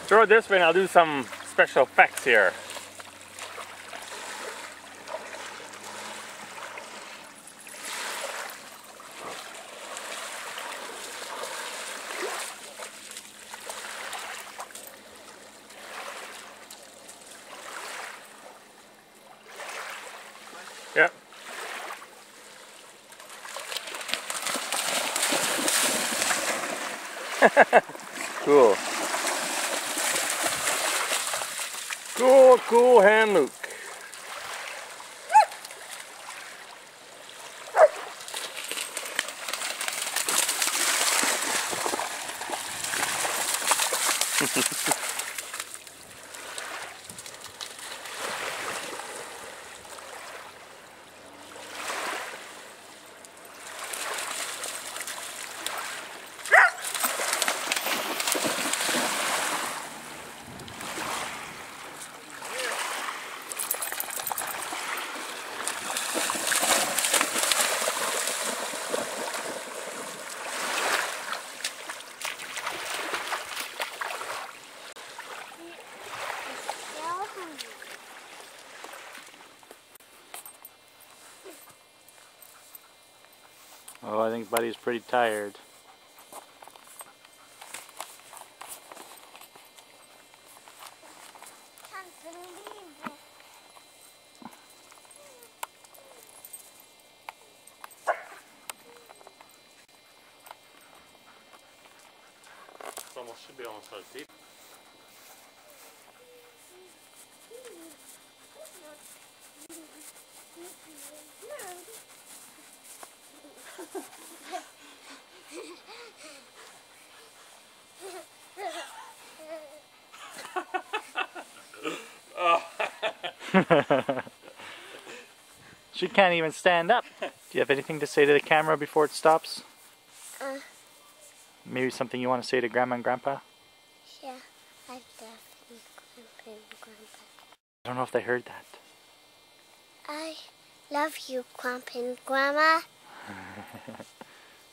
Throw it this way and I'll do some special effects here. Yep. Cool. Cool hand Luke. Oh, I think Buddy's pretty tired. Can't believe it. Should be almost out of deep. She can't even stand up. Do you have anything to say to the camera before it stops? Maybe something you want to say to Grandma and Grandpa? Yeah, I love you, Grandpa and Grandpa. I don't know if they heard that. I love you, Grandpa and Grandma.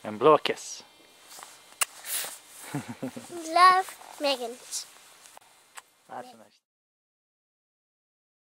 And blow a kiss. Love, Megan. That's a nice